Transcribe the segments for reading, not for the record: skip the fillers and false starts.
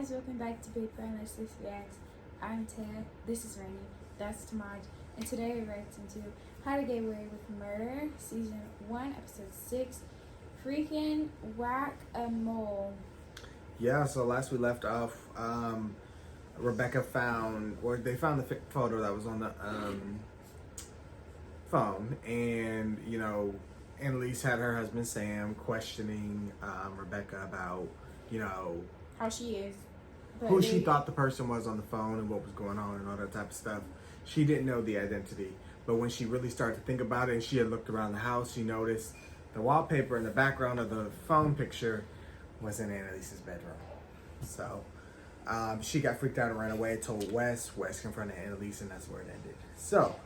guys, welcome back to Big Brand Let's Reacts. I'm Ted, this is Rainy, that's Tamaj, and today we're reacting to How to Get Away with Murder, Season 1, Episode 6, Freakin' Whack-A-Mole. Yeah, so last we left off, Rebecca found, or they found the photo that was on the phone, and, you know, Annalise had her husband Sam questioning Rebecca about, you know, how she is. Who she thought the person was on the phone and what was going on and all that type of stuff. She didn't know the identity. But when she really started to think about it and she had looked around the house, she noticed the wallpaper in the background of the phone picture was in Annalise's bedroom. So she got freaked out and ran away, told Wes. Wes confronted Annalise, and that's where it ended. So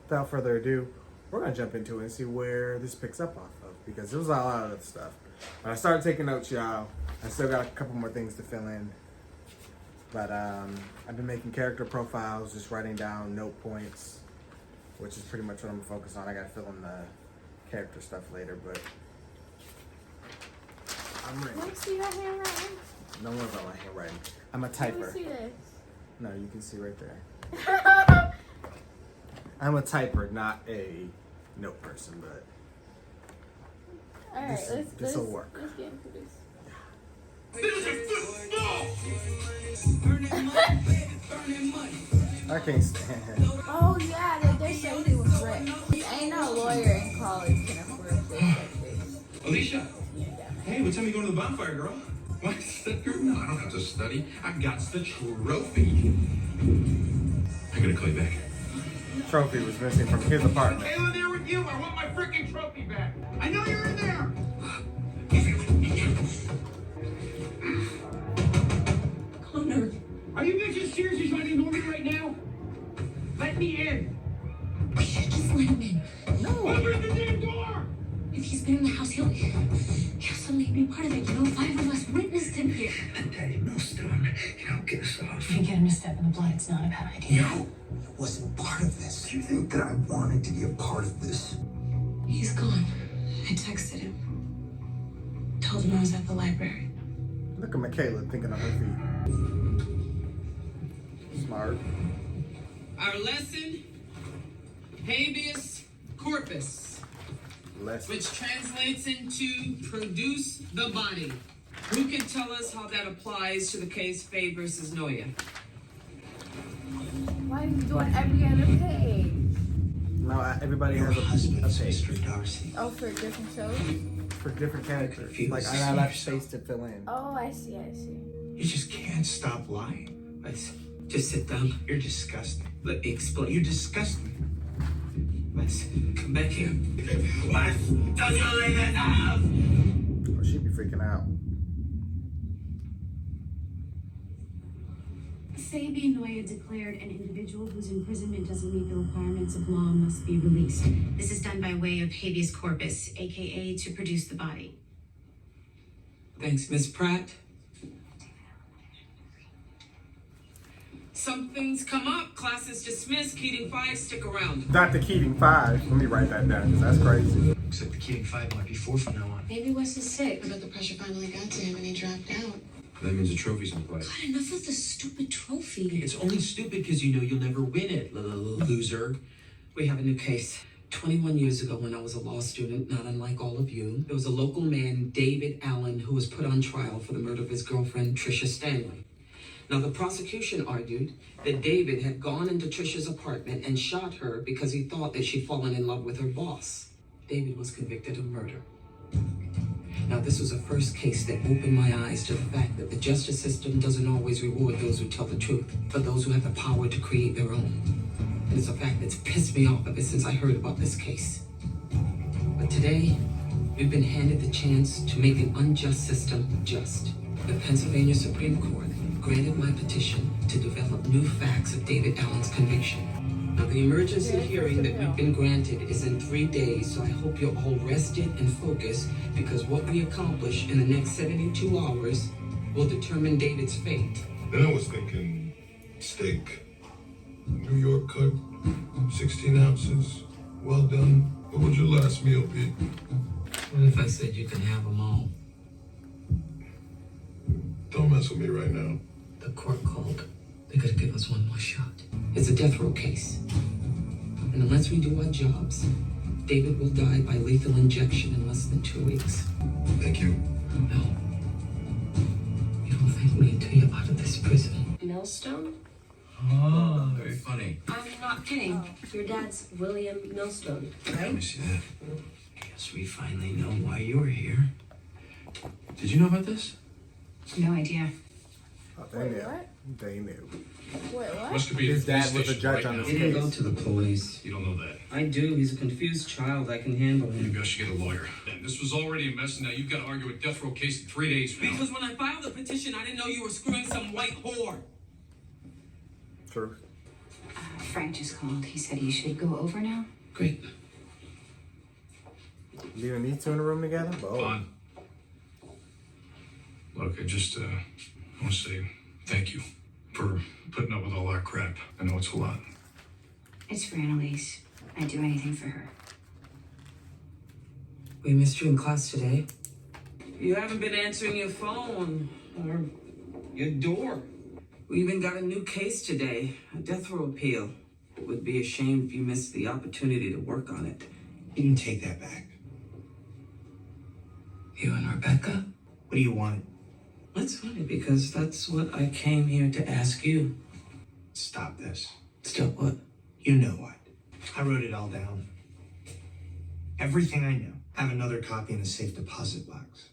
without further ado, we're going to jump into it and see where this picks up off of, because there was a lot of stuff. But I started taking notes, y'all. I still got a couple more things to fill in. But I've been making character profiles, just writing down note points, which is pretty much what I'm going to focus on. I got to fill in the character stuff later, but I'm ready. Can you see your handwriting? No one's on my handwriting. I'm a typer. Can you see this? No, you can see right there. I'm a typer, not a note person, but alright, this'll work. Let's get into this. I can't stand him. Oh yeah, they said he was rich. Ain't no lawyer in college can afford a place like this. Alicia, hey, what time are you going to the bonfire, girl? What? No, I don't have to study. I've got the trophy. I'm gonna call you back. Trophy was missing from his apartment. Hey, in there with you. I want my freaking trophy back. I know you're in there. Connor, are you bitches seriously trying to ignore me right now? Let me in. We should just let him in. No. Open the damn door. If he's been in the house, he'll suddenly be part of it. You know, 5 of us witnessed him here. Daddy, most of them. Get us off. If you get him to step in the blood, it's not a bad idea. No, it wasn't part of this. Do you think that I wanted to be a part of this? He's gone. I texted him. Told him I was at the library. Look at Michaela thinking on her feet. Smart. Our lesson, habeas corpus, which translates into produce the body. Who can tell us how that applies to the case Faye versus Noya? Why are you doing every other page? No, everybody has a page. Mr. Darcy. Oh, for different shows? For different characters. Like, I left space to fill in. Oh, I see. You just can't stop lying. Let's just sit down. You're disgusting. Let me explain. You're disgusting. Let's come back here. What? Don't you leave it out? Or she'd be freaking out. Fabi Noya declared an individual whose imprisonment doesn't meet the requirements of law must be released. This is done by way of habeas corpus, aka to produce the body. Thanks, Miss Pratt. Something's come up. Class is dismissed. Keating 5, stick around. Dr. Keating 5. Let me write that down, because that's crazy. Except the Keating 5 might be 4 from now on. Maybe Wes is sick, but the pressure finally got to him and he dropped out. That means the trophy's in play. God, enough of the stupid trophy. It's only stupid because you know you'll never win it, loser. We have a new case. 21 years ago, when I was a law student, not unlike all of you, there was a local man, David Allen, who was put on trial for the murder of his girlfriend, Tricia Stanley. Now, the prosecution argued that David had gone into Tricia's apartment and shot her because he thought that she'd fallen in love with her boss. David was convicted of murder. Now, this was a first case that opened my eyes to the fact that the justice system doesn't always reward those who tell the truth, but those who have the power to create their own. And it's a fact that's pissed me off ever since I heard about this case. But today, we've been handed the chance to make an unjust system just. The Pennsylvania Supreme Court granted my petition to develop new facts of David Allen's conviction. Now, the emergency hearing that we've been granted is in 3 days, so I hope you're all rested and focused, because what we accomplish in the next 72 hours will determine David's fate. Then I was thinking steak, New York cut, 16 ounces, well done. What would your last meal be? What if I said you can have them all? Don't mess with me right now. the court called. They're gonna give us one more shot. It's a death row case. And unless we do our jobs, David will die by lethal injection in less than 2 weeks. Thank you. No. You don't thank me until you're out of this prison. Millstone? Oh, very funny. I'm not kidding. Your dad's William Millstone, Let me right? see that. Guess we finally know why you're here. Did you know about this? No idea. Oh, they Wait, knew. what? They knew. Wait, what? Must be His dad was a judge on now. this He didn't go case. to the police. You don't know that. I do. He's a confused child. I can handle him. Maybe I should get a lawyer. Then this was already a mess, and now you've got to argue a death row case in 3 days from now. Because when I filed the petition, I didn't know you were screwing some white whore. True. Frank just called. He said you should go over now. Great. Leaving these two in a room together? Oh. Fine. Look, I just want to say thank you for putting up with all that crap. I know it's a lot. It's for Annalise. I'd do anything for her. We missed you in class today. You haven't been answering your phone or your door. We even got a new case today, a death row appeal. It would be a shame if you missed the opportunity to work on it. You can take that back. You and Rebecca? What do you want? That's funny because that's what I came here to ask you. Stop this. Stop what? You know what? I wrote it all down. Everything I know. I have another copy in a safe deposit box.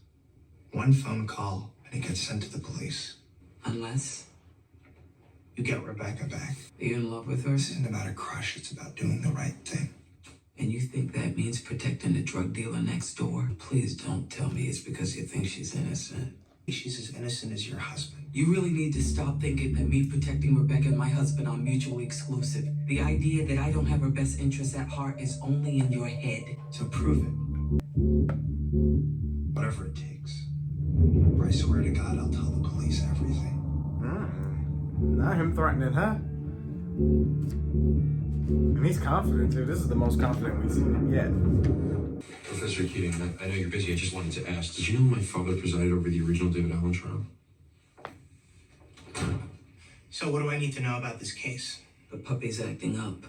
One phone call and it gets sent to the police. Unless You get Rebecca back. are you in love with her? This isn't about a crush, it's about doing the right thing. And you think that means protecting the drug dealer next door? Please don't tell me it's because you think she's innocent. She's as innocent as your husband. You really need to stop thinking that me protecting Rebecca and my husband are mutually exclusive. The idea that I don't have her best interests at heart is only in your head. So prove it. Whatever it takes. Or I swear to God, I'll tell the police everything. Not him threatening her. And he's confident too. This is the most confident we've seen him yet. Professor Keating, I know you're busy. I just wanted to ask, did you know my father presided over the original David Allen trial? So what do I need to know about this case? The puppy's acting up.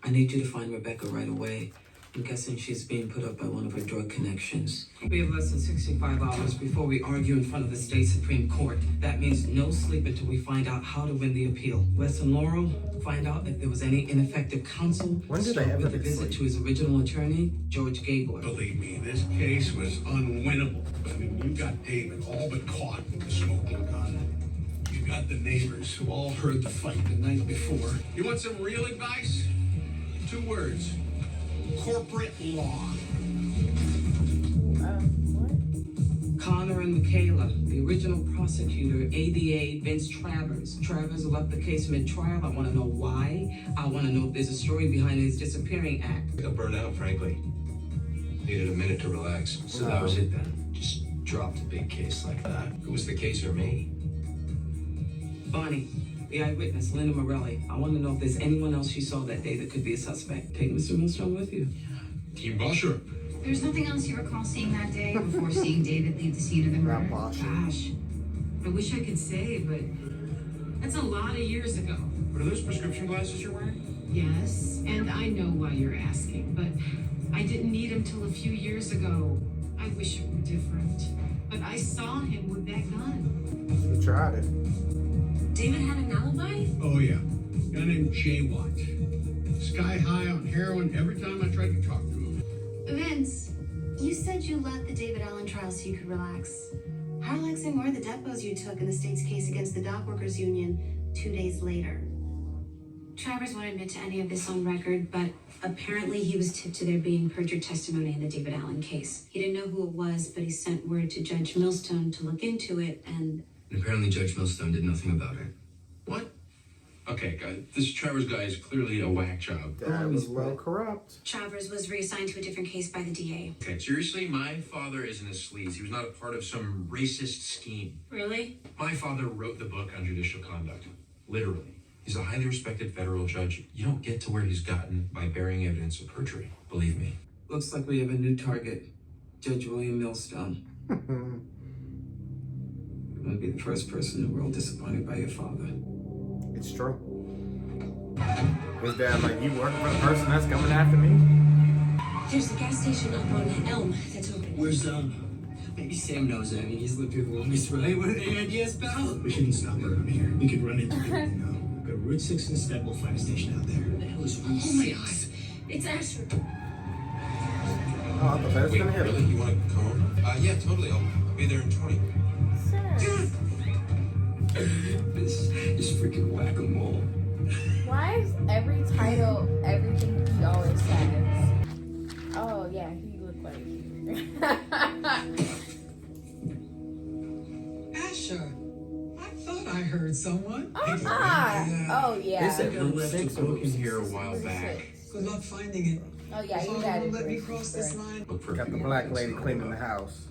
I need you to find Rebecca right away. I'm guessing she's being put up by one of her drug connections. We have less than 65 hours before we argue in front of the state Supreme Court. That means no sleep until we find out how to win the appeal. Wes and Laurel, find out if there was any ineffective counsel. When did Start they ever with the get visit sleep? to his original attorney, George Gabler. Believe me, this case was unwinnable. I mean, you got David all but caught with the smoking gun. You got the neighbors who all heard the fight the night before. You want some real advice? 2 words. Corporate law. What? Connor and Michaela, the original prosecutor, ADA Vince Travers. Travers left the case mid-trial. I want to know why. I want to know if there's a story behind his disappearing act. I got burned out, frankly. Needed a minute to relax. So that was it then. Just dropped a big case like that. It was the case or me. Bonnie, the eyewitness, Linda Morelli. I want to know if there's anyone else you saw that day that could be a suspect. Take Mr. Millstone with you. Team Bosher. There's nothing else you recall seeing that day before seeing David leave the scene of the murder? Grandpa shit. Gosh, I wish I could say, but that's a lot of years ago. What are those prescription glasses you're wearing? Yes, and I know why you're asking, but I didn't need him till a few years ago. I wish it were different, but I saw him with that gun. He tried it. David had an alibi? Oh, yeah. Guy named Jay Watt. Sky high on heroin every time I tried to talk to him. Vince, you said you left the David Allen trial so you could relax. How relaxing were the depots you took in the state's case against the Dock Workers Union 2 days later? Travers won't admit to any of this on record, but apparently he was tipped to there being perjured testimony in the David Allen case. He didn't know who it was, but he sent word to Judge Millstone to look into it, and Apparently Judge Millstone did nothing about it. What? Okay, guys, this Travers guy is clearly a whack job. Dad was well corrupt. Travers was reassigned to a different case by the DA. Okay, seriously, my father isn't a sleaze. He was not a part of some racist scheme. Really? My father wrote the book on judicial conduct. Literally. He's a highly respected federal judge. You don't get to where he's gotten by burying evidence of perjury. Believe me. Looks like we have a new target, Judge William Millstone. gonna be the first person in the world disappointed by your father. It's true. His dad like, you working for the person that's coming after me? There's a gas station up on Elm that's open. Where's maybe Sam knows that. I mean, he's lived here the longest, right? What are the ideas, pal? We shouldn't stop around here. We could run into people, you know. Go to Route 6 instead, we'll find a station out there. What the hell is Route 6? Oh my god, it's Asher. Oh, I thought that was Wait, gonna hit really? him. You want to come over? Yeah, totally. I'll be there in 20. Sir, This is freaking whack-a-mole. why is every title everything he always says? Oh yeah, he looked like you. Asher, I thought I heard someone. Oh yeah. They said I Route left 6 a book in here a while back. Good luck finding it. Oh yeah, you got it. Let me cross this line. Look for a Got few the more black things lady in cleaning the there. house.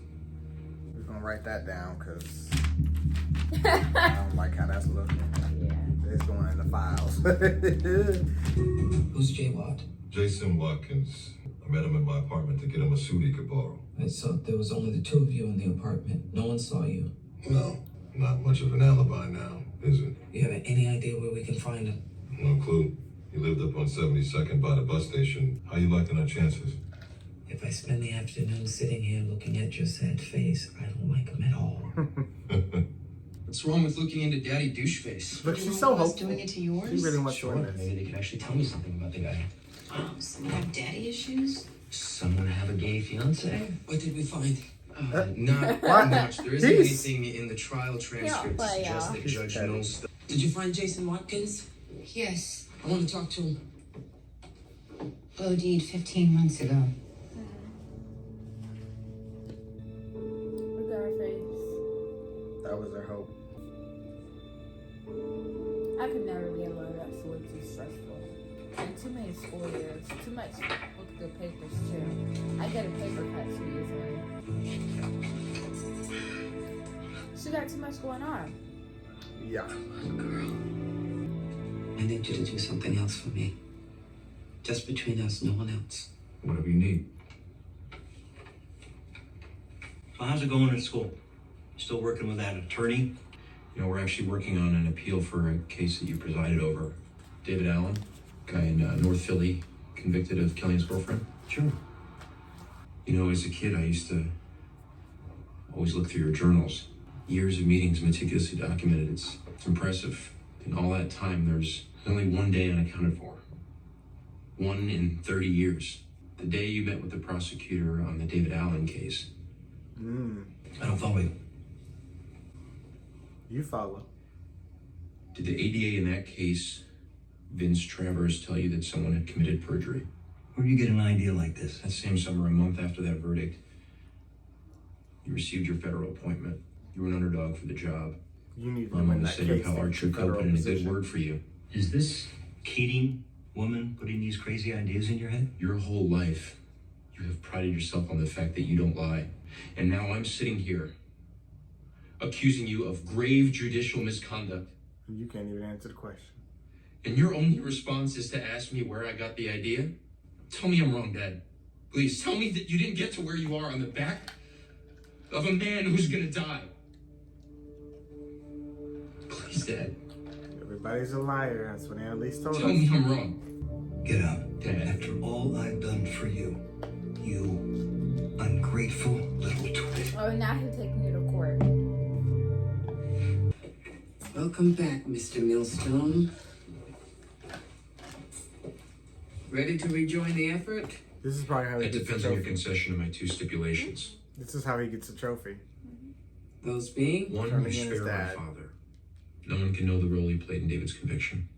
We're gonna write that down because I don't like how that's looking. Yeah. It's going in the files. Who's J. Watt? Jason Watkins. I met him in my apartment to get him a suit he could borrow. I saw there was only the two of you in the apartment. No one saw you. No, not much of an alibi now, is it? You have any idea where we can find him? No clue. He lived up on 72nd by the bus station. How you liking our chances? If I spend the afternoon sitting here looking at your sad face, I don't like him at all. What's wrong with looking into Daddy Doucheface? But she's so hopeful. Doing it to yours? She really wants to Sure, win this. maybe they could actually tell me something about the guy. Some have daddy issues? Someone have a gay fiance? What did we find? Not What? much. There isn't Jeez. anything in the trial transcript to play, suggest y'all. that She's Judge petty. Mills. Did you find Jason Watkins? Yes. I want to talk to him. OD'd 15 months ago. Look at her face. That was her hope. I could never be alone. That's way too stressful. And too many school years. Too much look through papers too. I get a paper cut too easily. She got too much going on. Yeah. I need you to do something else for me. Just between us, no one else. Whatever you need. So how's it going in school? Still working with that attorney? You know, we're actually working on an appeal for a case that you presided over. David Allen, guy in North Philly, convicted of killing his girlfriend. Sure. You know, as a kid, I used to always look through your journals. Years of meetings meticulously documented. It's impressive. In all that time, there's only one day unaccounted for. 1 in 30 years. The day you met with the prosecutor on the David Allen case. I don't follow you. You follow. Did the ADA in that case, Vince Travers, tell you that someone had committed perjury? Where do you get an idea like this? That same summer, a month after that verdict, you received your federal appointment. You were an underdog for the job. You need to Mom win always that said case. your pal to Archer get Coe federal put in a good position. word for you. Is this Keating woman putting these crazy ideas in your head? Your whole life, you have prided yourself on the fact that you don't lie. And now I'm sitting here, accusing you of grave judicial misconduct. You can't even answer the question. And your only response is to ask me where I got the idea? Tell me I'm wrong, Dad. Please, tell me that you didn't get to where you are on the back of a man who's gonna die. Please, Dad. Everybody's a liar. That's what Annalise told Tell us. me I'm wrong. Get out. Dad. After all I've done for you, you ungrateful little twit. Oh, now he's taking you to court. Welcome back, Mr. Millstone. Ready to rejoin the effort? This is probably how he That gets the depends on your trophy. concession to my 2 stipulations. This is how he gets the trophy. Those being? One, Turning you in his spare my dad. father. No one can know the role he played in David's conviction.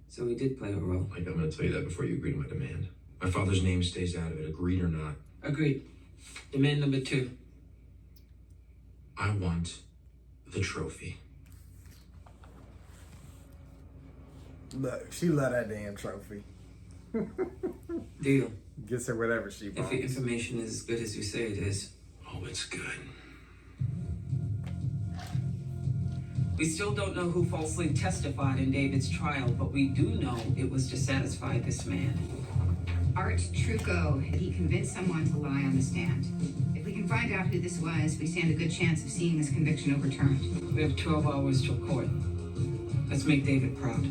So he did play a role. Like, I'm gonna tell you that before you agree to my demand. My father's name stays out of it, agreed or not. Agreed. Demand number 2. I want the trophy. Look, she love that damn trophy. Deal. Gets her whatever she If the wants. information is as good as you say it is. Oh, it's good. We still don't know who falsely testified in David's trial, but we do know it was to satisfy this man. Art Trucco. He convinced someone to lie on the stand. If we can can find out who this was, we stand a good chance of seeing this conviction overturned. We have 12 hours till court. Let's make David proud.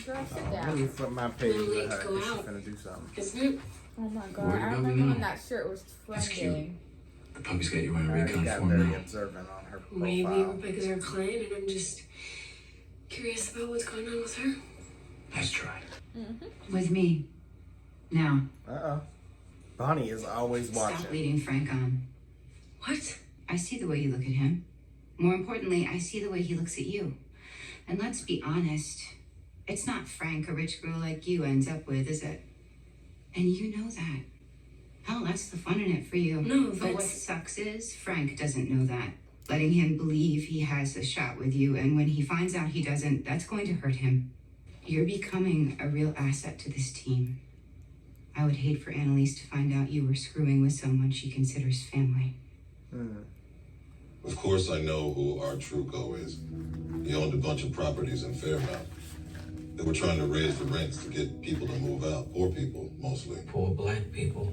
Girl, sit Let down. me flip my page Little to late her. to go She's out. finna do something. Isn't it? Oh my god, Where I did remember we when go? that shirt was That's cute. trending. The puppy's got you on Already recon got form very now. observant on her profile. Maybe Rebecca's our client, and I'm just curious about what's going on with her. Nice try. With me. Now, Uh-oh. Bonnie is always stop watching. leading Frank on. What? I see the way you look at him. More importantly, I see the way he looks at you. And let's be honest, it's not Frank a rich girl like you ends up with, is it? And you know that. Hell, that's the fun in it for you. No, But what that's... sucks is Frank doesn't know that. Letting him believe he has a shot with you, and when he finds out he doesn't, that's going to hurt him. You're becoming a real asset to this team. I would hate for Annalise to find out you were screwing with someone she considers family. Of course I know who Art Trucco is. He owned a bunch of properties in Fairmount. They were trying to raise the rents to get people to move out. Poor people, mostly. Poor black people.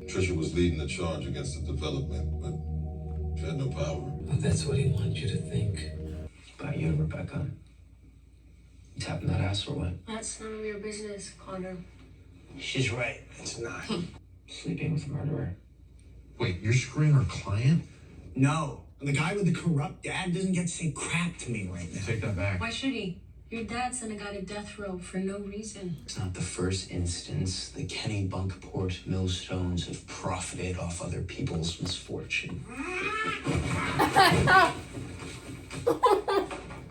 Trisha was leading the charge against the development, but she had no power. Well, that's what he wanted you to think. About you, Rebecca. You tapping that ass or what? That's none of your business, Connor. She's right. It's not. Sleeping with a murderer. Wait, you're screwing our client? No. The guy with the corrupt dad doesn't get to say crap to me right now. Take that back. Why should he? Your dad sent a guy to death row for no reason. It's not the first instance the Kenny Bunkport millstones have profited off other people's misfortune.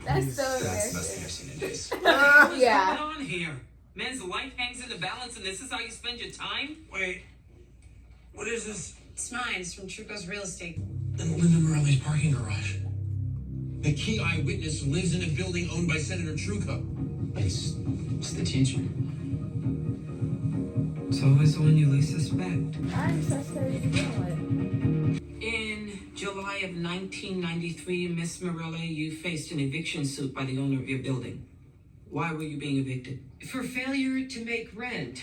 That's so That's the best thing embarrassing. I've seen in days. Yeah. What's going on here? Man's life hangs in the balance, and this is how you spend your time? Wait. What is this? It's mine. It's from Trucco's real estate. In Linda Morelli's parking garage. The key eyewitness lives in a building owned by Senator Trucco. It's the teacher. It's always the one you least suspect. I didn't trust her to begin with. In July of 1993, Miss Morelli, you faced an eviction suit by the owner of your building. Why were you being evicted? For failure to make rent.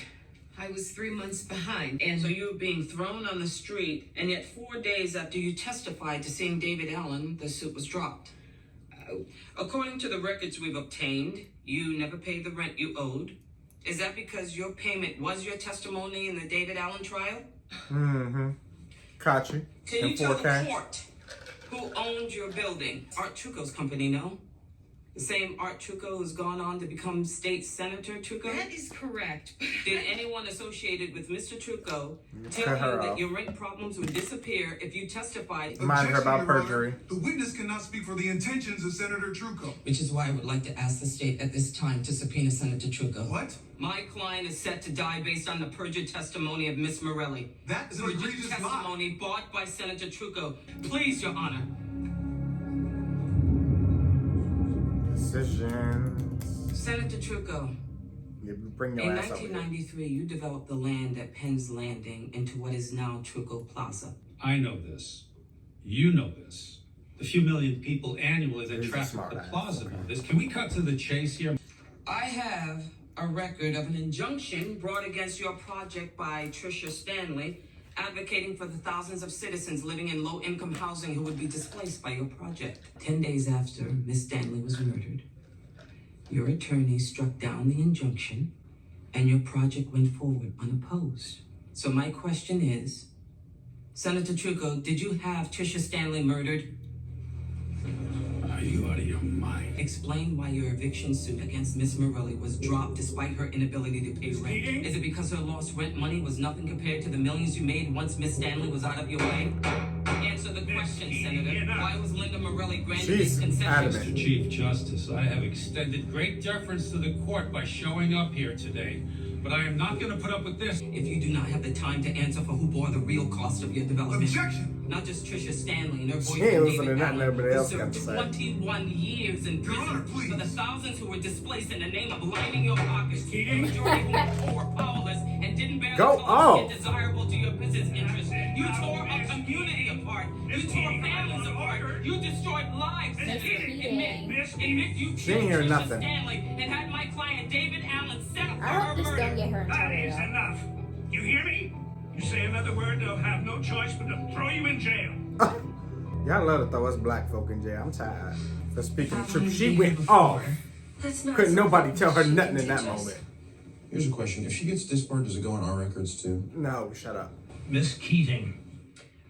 I was 3 months behind, and So you were being thrown on the street, and yet 4 days after you testified to seeing David Allen, the suit was dropped. According to the records we've obtained, you never paid the rent you owed. Is that because your payment was your testimony in the David Allen trial? Caught you. Can In you tell 4K. the court who owned your building? Art Trucco's company, no? The same Art Trucco who's gone on to become state senator Trucco? that is correct. Did anyone associated with Mr. Trucco Cut tell her you that off. your rent problems would disappear if you testified? Remind her about perjury. The witness cannot speak for the intentions of Senator Trucco. Which is why I would like to ask the state at this time to subpoena Senator Trucco. What? My client is set to die based on the perjured testimony of Miss Morelli. That is an Perjured egregious lie. testimony bought by Senator Trucco. Please, Your Honor. Decisions. Senator Trucco, You bring in your ass over here. 1993, you developed the land at Penn's Landing into what is now Trucco Plaza. I know this. You know this. The few million people annually that He's a traffic smart the ass. plaza know this. Can we cut to the chase here? I have a record of an injunction brought against your project by Tricia Stanley, advocating for the thousands of citizens living in low-income housing who would be displaced by your project. 10 days after Miss Stanley was murdered, your attorney struck down the injunction and your project went forward unopposed. So my question is, Senator Trucco, did you have Tricia Stanley murdered? Are you out of your mind? Explain why your eviction suit against Miss Morelli was dropped despite her inability to pay rent. Is it because her lost rent money was nothing compared to the millions you made once Miss Stanley was out of your way? Answer the question, Senator. Why was Linda Morelli granted these concessions? Mr. Chief Justice, I have extended great deference to the court by showing up here today, but I am not going to put up with this. If you do not have the time to answer for who bore the real cost of your development. Objection! Not just Tricia Stanley and her She boyfriend ain't listening David to nothing Allen, nobody who else got served to say. 21 years in Your Honor, prison please. for the thousands who were displaced in the name of lining your pockets. The majority who were poor, powerless, and didn't bear Go the cost off. desirable to your business interests. You tore a community apart. You tore families apart. You destroyed lives. That's Admit cheating. Hey. Miss, and if you She ain't hear killed Trisha nothing. Stanley and had my client David Allen set up for I hope her this murder, don't get her in that trouble, is y'all. enough. You hear me? You say another word, they'll have no choice but to throw you in jail. Y'all love to throw us black folk in jail. I'm tired. So speaking of truth, she went off. That's not Couldn't nobody something tell her she nothing can in that teach us. moment. Here's a question. If she gets disbarred, does it go on our records too? No, shut up. Miss Keating,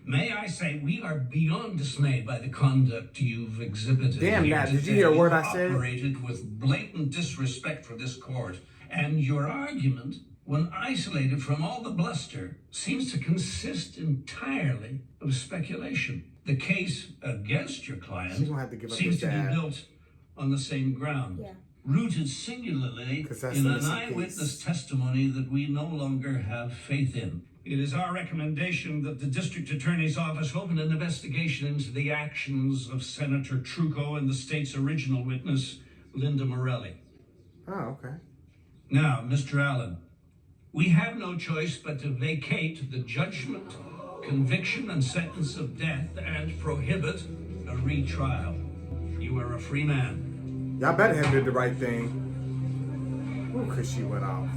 may I say we are beyond dismayed by the conduct you've exhibited. Damn, here Nat, did you today. hear a word You I said? Operated with blatant disrespect for this court, and your argument, when isolated from all the bluster, seems to consist entirely of speculation. The case against your client She's gonna have to give up seems his to be dad. built on the same ground. Yeah. Rooted singularly 'Cause that's in the an missing eyewitness piece. testimony that we no longer have faith in. It is our recommendation that the district attorney's office open an investigation into the actions of Senator Trucco and the state's original witness, Linda Morelli. Oh, okay. Now, Mr. Allen, we have no choice but to vacate the judgment, conviction, and sentence of death and prohibit a retrial. You are a free man. Y'all better have did the right thing. Ooh, cause she went off.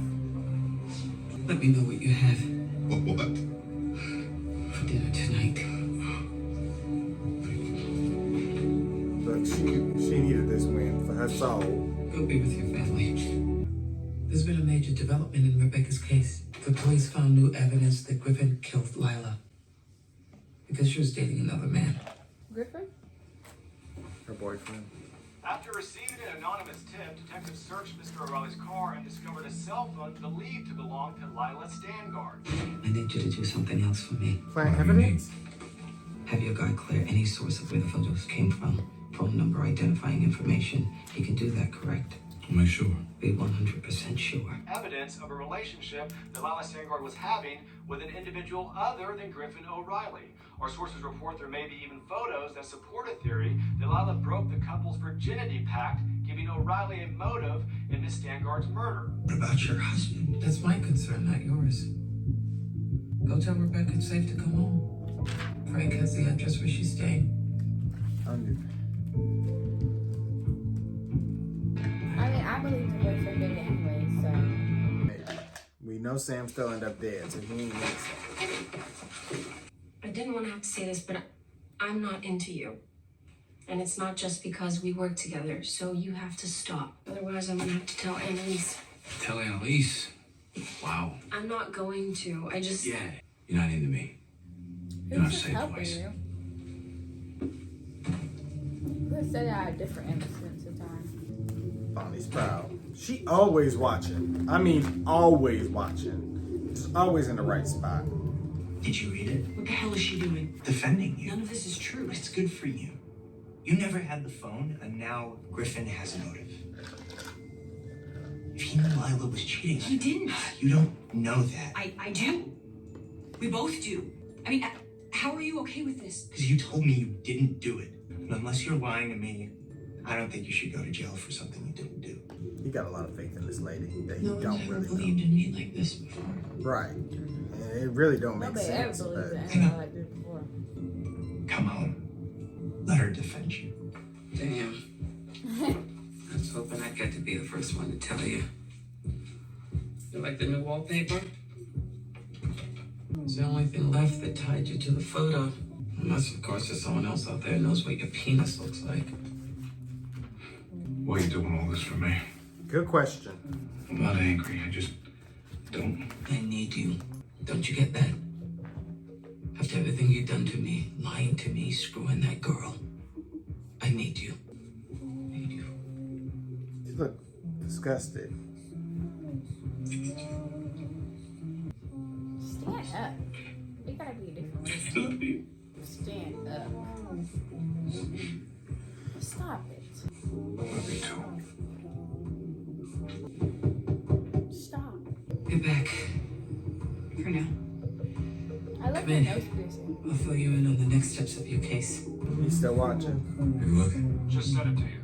Let me know what you have What? for dinner tonight. Look, she needed this win for her soul. Go be with your family. There's been a major development in Rebecca's case. The police found new evidence that Griffin killed Lila because she was dating another man. Griffin? Her boyfriend. After receiving an anonymous tip, detectives searched Mr. O'Reilly's car and discovered a cell phone believed to belong to Lila Stangard. I need you to do something else for me. Plant evidence? Have your guy clear any source of where the photos came from. Phone number, identifying information. He can do that, correct? I'll make sure. Be 100% sure. Evidence of a relationship that Lila Stangard was having with an individual other than Griffin O'Reilly. Our sources report there may be even photos that support a theory that Lila broke the couple's virginity pact, giving O'Reilly a motive in Miss Stangard's murder. What about your husband? That's my concern, not yours. Go tell Rebecca it's safe to come home. Frank has the address where she's staying. I mean, I believe the boyfriend did it anyway, so. We know Sam still ended up dead, so he ain't innocent. I didn't want to have to say this, but I'm not into you. And it's not just because we work together, so you have to stop. Otherwise, I'm going to have to tell Annalise. Tell Annalise. Wow. I'm not going to. I just... Yeah. You're not into me. You're not a Who's safe helping place. you? Let's say I have different innocence of time. Bonnie's proud. She always watching. I mean, always watching. Just always in the right spot. Did you read it? What the hell is she doing? Defending you. None of this is true. It's good for you. You never had the phone, and now Griffin has a motive. If he knew Lila was cheating, He didn't. You don't know that. I do. We both do. I mean, how are you okay with this? Because you told me you didn't do it. And unless you're lying to me, I don't think you should go to jail for something you didn't do. He got a lot of faith in this lady that he No one's don't ever really believed know. in me like this before. Right. And it really don't make Nobody ever sense. believed But in her like this before. Come home. Let her defend you. Damn. I was hoping I'd get to be the first one to tell you. You like the new wallpaper? It's the only thing left that tied you to the photo. Unless, of course, there's someone else out there who knows what your penis looks like. Why are you doing all this for me? good question. I'm not angry. I just don't. I need you. Don't you get that? After everything you've done to me, lying to me, screwing that girl, I need you. Need you. You look disgusted. Stand up. It gotta be a different way. Stand up. Stop it. Love you too. Stop. Get back. For now. I love Come your in. nose piercing. I'll fill you in on the next steps of your case. He's still watching. You looking? Just sent it to you.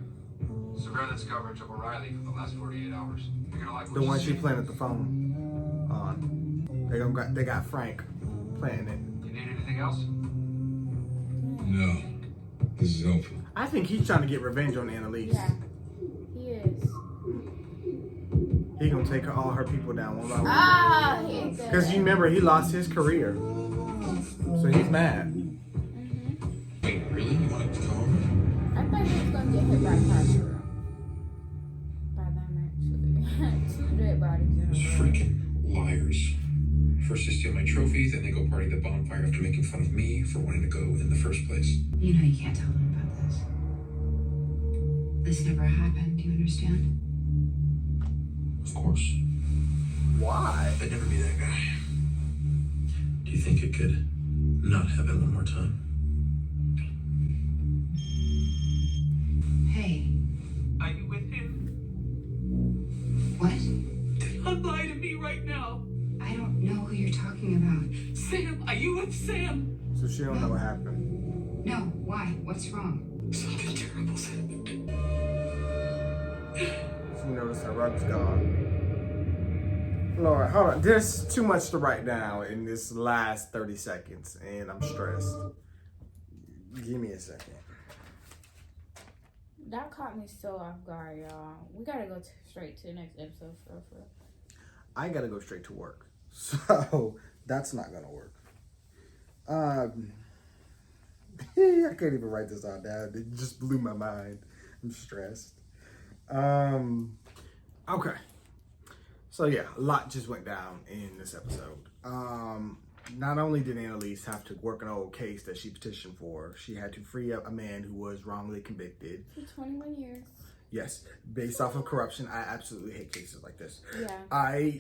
Surveillance coverage of O'Reilly for the last 48 hours. You're gonna like what The you one see. she planted the phone on. They got Frank planting it. You need anything else? No. This is helpful. I think he's trying to get revenge on Annalise. Yeah, he is. He gonna take all her people down one by one. Ah, he is. Because you remember, he lost his career. So he's mad. Wait, really? You want to come over? I thought he was gonna get hit by a car. By them, actually. 2 dead bodies. Those freaking liars. First they steal my trophy, then they go party at the bonfire after making fun of me for wanting to go in the first place. You know you can't tell them about this. This never happened, do you understand? Of course. Why? I'd never be that guy. Do you think it could not happen one more time? Hey. Are you with him? What? Do not lie to me right now. I don't know who you're talking about. Sam, are you with Sam? So she don't know what happened. No, why? What's wrong? Something terrible's happened. She noticed her rug's gone. Lord, hold on. There's too much to write down in this last 30 seconds, and I'm stressed. Give me a second. That caught me so off guard, y'all. We gotta go straight to the next episode for real. I gotta go straight to work. So, that's not gonna work. I can't even write this all down. It just blew my mind. I'm stressed. Okay. So yeah, a lot just went down in this episode. Not only did Annalise have to work an old case that she petitioned for, she had to free up a man who was wrongly convicted. For 21 years. Yes, based off of corruption. I absolutely hate cases like this. Yeah. I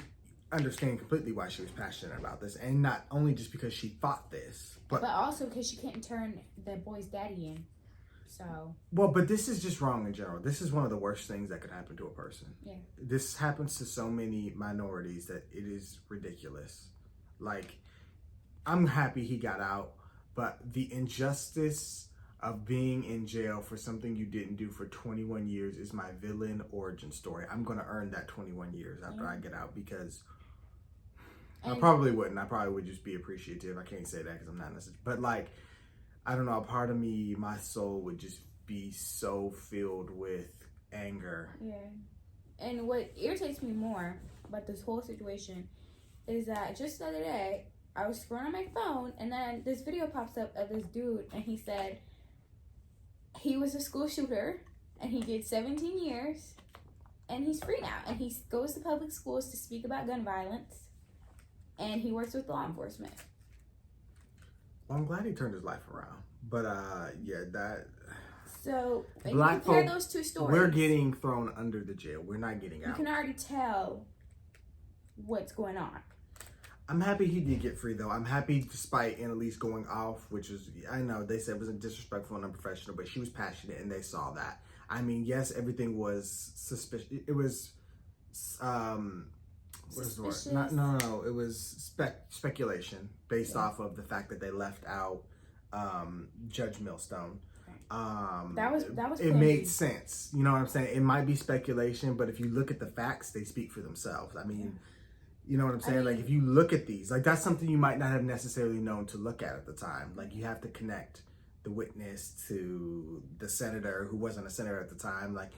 understand completely why she was passionate about this, and not only just because she fought this, but also because she couldn't turn the boy's daddy in. So. Well, but this is just wrong in general. This is one of the worst things that could happen to a person. Yeah. This happens to so many minorities that it is ridiculous. Like, I'm happy he got out, but the injustice of being in jail for something you didn't do for 21 years is my villain origin story. I'm going to earn that 21 years after I get out, because I probably wouldn't. I probably would just be appreciative. I can't say that because I'm not necessarily, but like, I don't know, a part of me, my soul would just be so filled with anger. Yeah. And what irritates me more about this whole situation is that just the other day, I was scrolling on my phone, and then this video pops up of this dude, and he said he was a school shooter, and he did 17 years, and he's free now, and he goes to public schools to speak about gun violence, and he works with law enforcement. Well, I'm glad he turned his life around, but yeah, that. So when Black you compare folk, those two stories, we're getting thrown under the jail. We're not getting out. You can already tell what's going on. I'm happy he did get free, though. I'm happy, despite Annalise going off, which is, I know they said wasn't disrespectful and unprofessional, but she was passionate, and they saw that. I mean, yes, everything was suspicious. It was, what is the word? No. It was speculation based off of the fact that they left out Judge Millstone. That was it made sense. You know what I'm saying? It might be speculation, but if you look at the facts, they speak for themselves. I mean, you know what I'm saying? Like, if you look at these, like, that's something you might not have necessarily known to look at the time. Like, you have to connect the witness to the senator who wasn't a senator at the time. Like,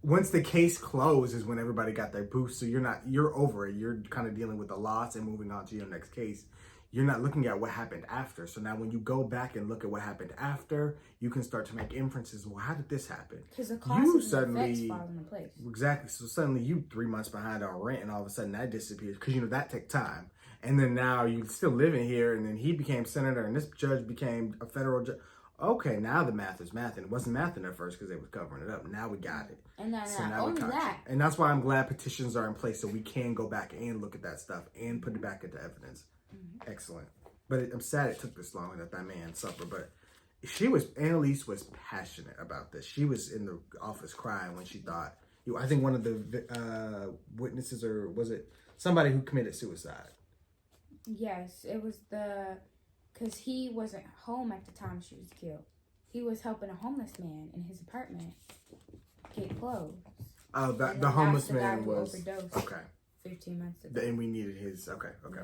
once the case closed is when everybody got their boost. So you're over it. You're kind of dealing with the loss and moving on to your next case. You're not looking at what happened after. So now when you go back and look at what happened after, you can start to make inferences. Well, how did this happen? Because the causes and effects fall into place. Exactly. So suddenly you 3 months behind on rent, and all of a sudden that disappears because, you know, that took time. And then now you're still living here, and then he became senator, and this judge became a federal judge. Okay, now the math is math, and it wasn't math in at first because they was covering it up. Now we got it. And then so now only that. And that's why I'm glad petitions are in place so we can go back and look at that stuff and put it back into evidence. Mm-hmm. Excellent. But I'm sad it took this long and that man suffered. But Annalise was passionate about this. She was in the office crying when she thought, I think one of the witnesses, or was it somebody who committed suicide? Yes, it was because he wasn't home at the time she was killed. He was helping a homeless man in his apartment get clothes. Oh, the homeless man who was overdosed. Okay. 15 months ago. And we needed his, okay. Yeah.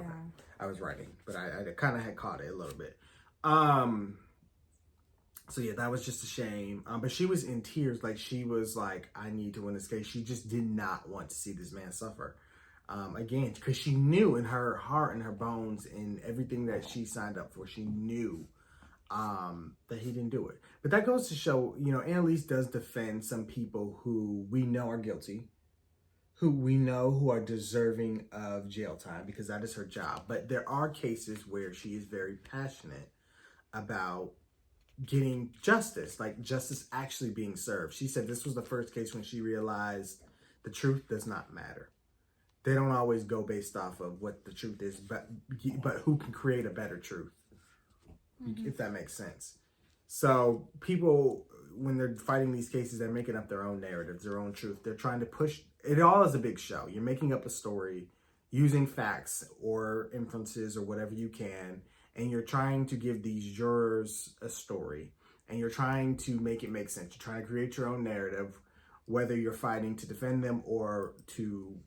I was writing, but I kind of had caught it a little bit. So yeah, that was just a shame. But she was in tears. Like, she was like, I need to win this case. She just did not want to see this man suffer. Again, because she knew in her heart and her bones and everything that she signed up for, she knew that he didn't do it. But that goes to show, you know, Annalise does defend some people who we know are guilty, who we know who are deserving of jail time, because that is her job. But there are cases where she is very passionate about getting justice, like justice actually being served. She said this was the first case when she realized the truth does not matter. They don't always go based off of what the truth is, but who can create a better truth, if that makes sense. So people, when they're fighting these cases, they're making up their own narratives, their own truth. They're trying to push, it all is a big show. You're making up a story using facts or inferences or whatever you can, and you're trying to give these jurors a story, and you're trying to make it make sense. You're trying to create your own narrative, whether you're fighting to defend them or to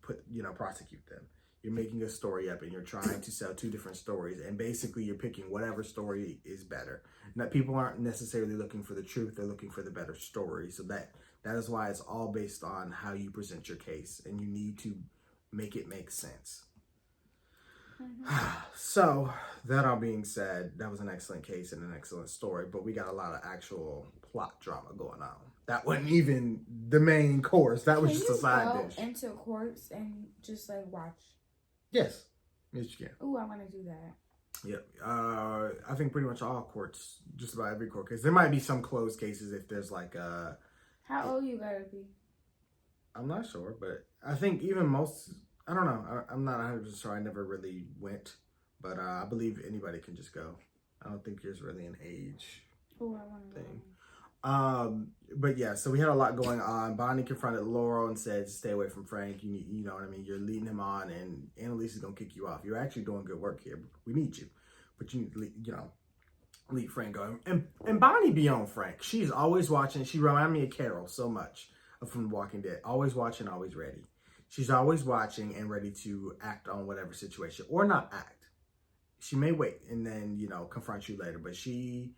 prosecute them. You're making a story up and you're trying to sell two different stories, and basically you're picking whatever story is better. Now, people aren't necessarily looking for the truth, they're looking for the better story. So that is why it's all based on how you present your case, and you need to make it make sense. So, that all being said, that was an excellent case and an excellent story, but we got a lot of actual plot drama going on. That wasn't even the main course. That was just a side dish. Can you go into courts and just like watch? Yes. Yes, you can. Ooh, I want to do that. Yep. I think pretty much all courts, just about every court case. There might be some closed cases if there's like a... How old you gotta be? I'm not sure, but I think even most... I don't know. I'm not 100% sure. I never really went, but I believe anybody can just go. I don't think there's really an age thing. But yeah, so we had a lot going on. Bonnie confronted Laurel and said, stay away from Frank. You know what I mean? You're leading him on, and Annalise is going to kick you off. You're actually doing good work here. We need you. But you need to, lead Frank on. And Bonnie be on Frank. She's always watching. She reminded me of Carol so much from The Walking Dead. Always watching, always ready. She's always watching and ready to act on whatever situation, or not act. She may wait and then, confront you later, but she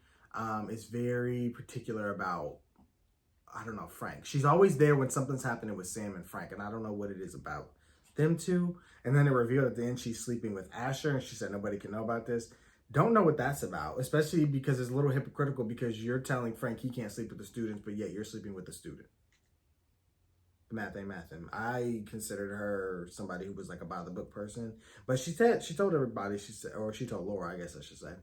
is very particular about, Frank. She's always there when something's happening with Sam and Frank, and I don't know what it is about them two. And then it revealed at the end she's sleeping with Asher, and she said nobody can know about this. Don't know what that's about, especially because it's a little hypocritical, because you're telling Frank he can't sleep with the students, but yet you're sleeping with the student. Math ain't math. And I considered her somebody who was like a by the book person, but she told everybody, she told Laura, I guess I should say,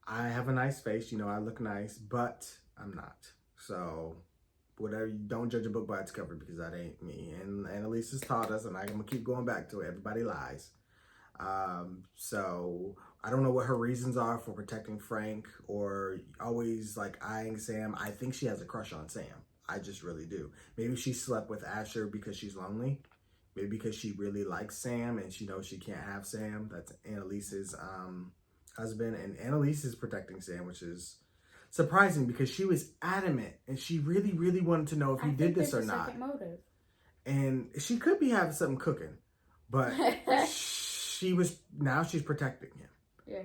I have a nice face, I look nice, but I'm not. So whatever, don't judge a book by its cover, because that ain't me. And Annalise has taught us, and I'm gonna keep going back to it. Everybody lies. So I don't know what her reasons are for protecting Frank, or always like eyeing Sam. I think she has a crush on Sam. I just really do. Maybe she slept with Asher because she's lonely. Maybe because she really likes Sam and she knows she can't have Sam. That's Annalise's husband. And Annalise is protecting Sam, which is surprising because she was adamant and she really, really wanted to know if he did this or not. Motive. And she could be having something cooking, but now she's protecting him. Yeah.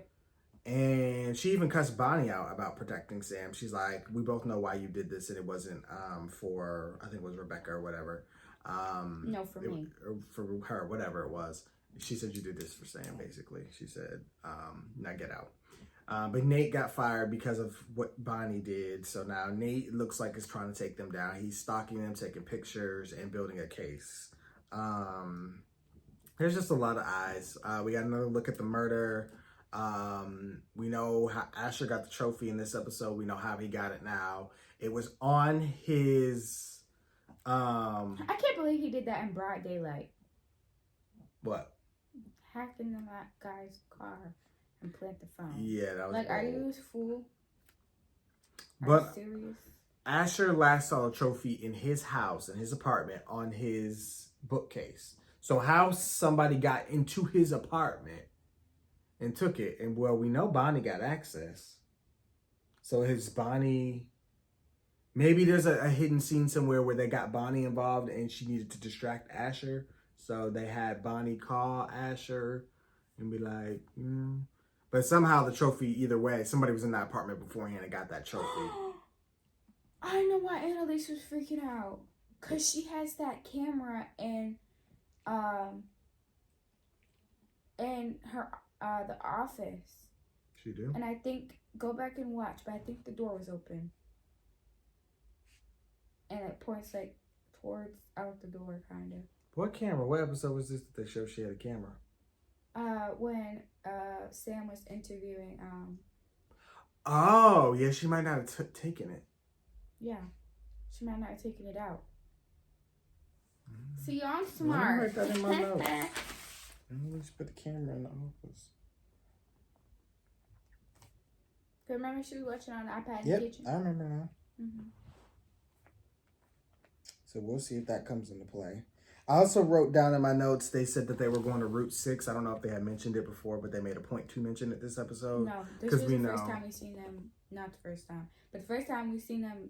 And she even cussed Bonnie out about protecting Sam. She's like, we both know why you did this, and it wasn't for, I think it was Rebecca or whatever. No, for me. Or for her, whatever it was. She said you did this for Sam, basically. She said, now get out. But Nate got fired because of what Bonnie did. So now Nate looks like he's trying to take them down. He's stalking them, taking pictures, and building a case. There's just a lot of eyes. We got another look at the murder. We know how Asher got the trophy in this episode. We know how he got it now. It was on his I can't believe he did that in broad daylight. What? Hack into that guy's car and plant the phone. Yeah, that was like, bold. are you a fool? But are you serious? Asher last saw the trophy in his house, in his apartment, on his bookcase. So how somebody got into his apartment and took it, and well, we know Bonnie got access. So his Bonnie, maybe there's a hidden scene somewhere where they got Bonnie involved and she needed to distract Asher. So they had Bonnie call Asher and be like, But somehow the trophy, either way, somebody was in that apartment beforehand and got that trophy. I know why Annalise was freaking out. Because she has that camera in her the office. She do? And I think, go back and watch, but I think the door was open. And it points like towards out the door, kind of. What camera? What episode was this that they showed she had a camera? When Sam was interviewing Oh, yeah, she might not have taken it. yeah, she might not have taken it out. See, I'm smart. Let me write that in my notes. Let's put the camera in the office. Remember she was watching on the iPad in Yep, the kitchen? I remember now. Mm-hmm. So we'll see if that comes into play. I also wrote down in my notes, they said that they were going to Route 6. I don't know if they had mentioned it before, but they made a point to mention it this episode. No, this was the first time we've seen them. Not the first time, but the first time we've seen them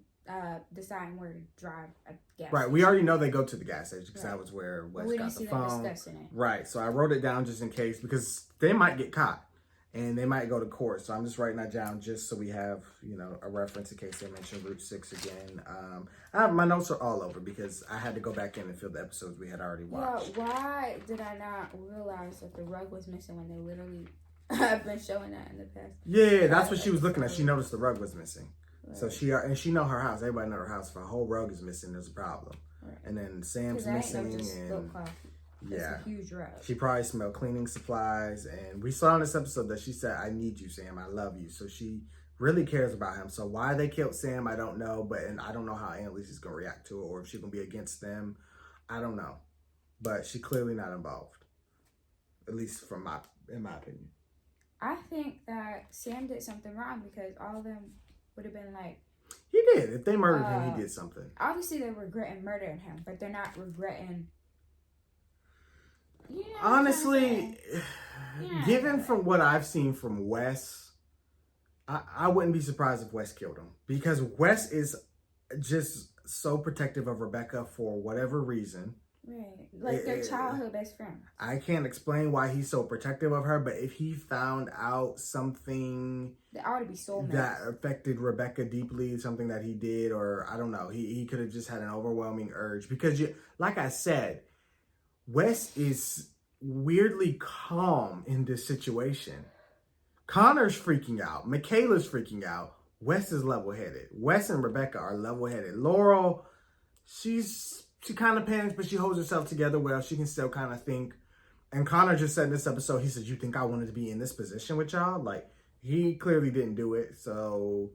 deciding where to drive a gas Right, station. we already know they go to the gas station because Right. that was where But Wes we got didn't the see them phone. discussing it. Right, so I wrote it down just in case because they might get caught and they might go to court. So I'm just writing that down just so we have, you know, a reference in case they mention Route 6 again. My notes are all over because I had to go back in and fill the episodes we had already watched. Yeah, why did I not realize that the rug was missing when they literally have been showing that in the past? Yeah, that's what she was looking at. She noticed the rug was missing. Right. So she know her house. Everybody know her house. If a whole rug is missing, there's a problem. Right. And then Sam's 'Cause I ain't missing, no just and spilt coffee. It's yeah, a huge rug. she probably smelled cleaning supplies. And we saw in this episode that she said, "I need you, Sam. I love you." So she really cares about him. So why they killed Sam, I don't know. And I don't know how Annalise is gonna react to it, or if she's gonna be against them. I don't know. But she's clearly not involved, at least in my opinion. I think that Sam did something wrong because all of them would have been like, He did. If they murdered him, he did something. obviously they're regretting murdering him, but they're not regretting. You know what Honestly, Yeah. given from what I've seen from Wes, I wouldn't be surprised if Wes killed him. Because Wes is just so protective of Rebecca for whatever reason. Right. Like their childhood best friend. I can't explain why he's so protective of her, but if he found out something They ought to be soulmates. that affected Rebecca deeply, something that he did, or I don't know, he could have just had an overwhelming urge. Because, like I said, Wes is weirdly calm in this situation. Connor's freaking out. Michaela's freaking out. Wes is level-headed. Wes and Rebecca are level-headed. Laurel, she kind of panics, but she holds herself together well. She can still kind of think. And Connor just said in this episode, he said, "You think I wanted to be in this position with y'all?" Like, he clearly didn't do it. So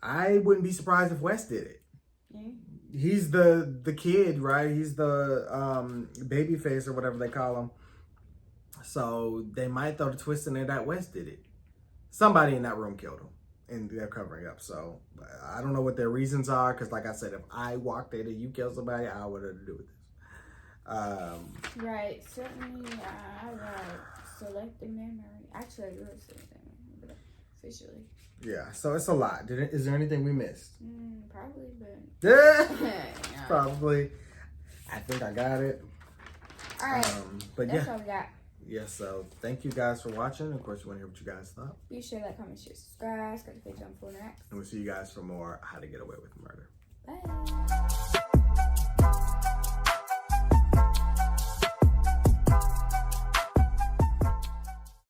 I wouldn't be surprised if Wes did it. Yeah. He's the kid, right? He's the baby face or whatever they call him. So they might throw the twist in there that Wes did it. Somebody in that room killed him, and they're covering up. So I don't know what their reasons are, because like I said, if I walked in and you killed somebody, I would have to do with this. Right. Certainly, I select the memory. Actually, I wrote select the memory, but officially. Yeah, so it's a lot. Is there anything we missed? Probably, but... Yeah, probably. I think I got it. All right. But that's yeah. all we got. Yeah, so thank you guys for watching. Of course, you want to hear what you guys thought. Be sure to like, comment, share, subscribe. Got the page on full next. And we'll see you guys for more How to Get Away with Murder. Bye.